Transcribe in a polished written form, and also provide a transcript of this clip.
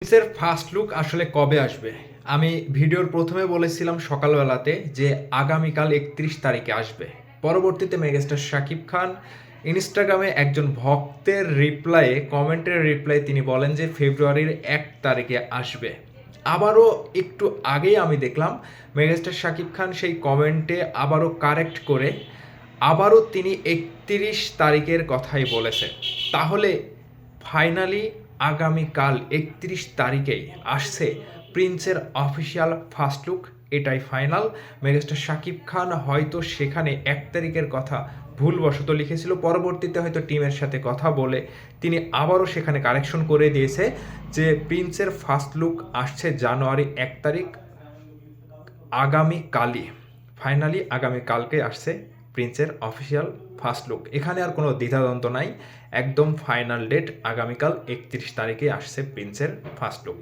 প্রিন্সের first look আসলে কবে আসবে? আমি ভিডিওর প্রথমে বলেছিলাম সকালবেলাতে যে আগামীকাল ৩১ তারিখে আসবে। পরবর্তীতে মেগাস্টার শাকিব খান ইনস্টাগ্রামে একজন ভক্তের কমেন্টের রিপ্লাইয়ে তিনি বলেন যে ফেব্রুয়ারির ১ তারিখে আসবে। আবারও একটু আগেই আমি দেখলাম মেগাস্টার শাকিব খান সেই কমেন্টে আবারও কারেক্ট করে আবারও তিনি ৩১ তারিখের কথাই বলেছে। তাহলে ফাইনালি আগামীকাল ৩১ তারিখেই আসছে প্রিন্সের অফিসিয়াল ফার্স্ট লুক, এটাই ফাইনাল। মেগাস্টার শাকিব খান হয়তো সেখানে ১ তারিখের কথা ভুলবশত লিখেছিল, পরবর্তীতে হয়তো টিমের সাথে কথা বলে তিনি আবারও সেখানে কারেকশন করে দিয়েছে যে প্রিন্সের ফার্স্ট লুক আসছে জানুয়ারি ১ তারিখ, আগামীকালই। ফাইনালি আগামীকালকে আসছে প্রিন্সের অফিসিয়াল ফার্স্ট লুক। এখানে আর কোনো দ্বিধাদ্বন্দ্ব নাই, একদম ফাইনাল ডেট আগামীকাল ৩১ তারিখে আসছে প্রিন্সের ফার্স্ট লুক।